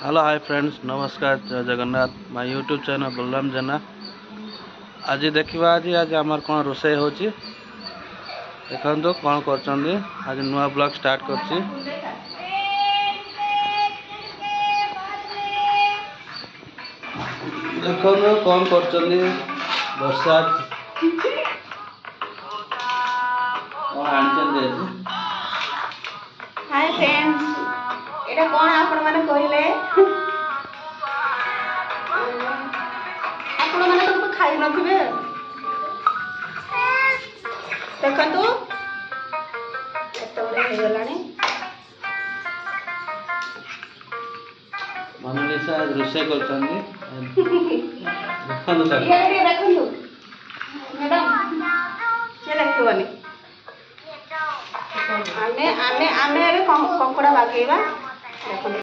Hello hi friends, नमस्कार, जय Jagannath. My YouTube channel Balram Jena. आज देखा आज आमर कौन रोषे हो देखो कौन कर आज नुआ ब्लॉग स्टार्ट कर देखो कौन कर वर्षा हाय फ्रेंड्स, एटा कौन आपण माने कहले आपण माने तो खाई नथिबे। देखंतु एतोरे हे गलानी मनालिसा आज रोषे कर देखंतु मैडम ये देखिबनी आमे आमे आमे कंकड़ा बागेबा। देखो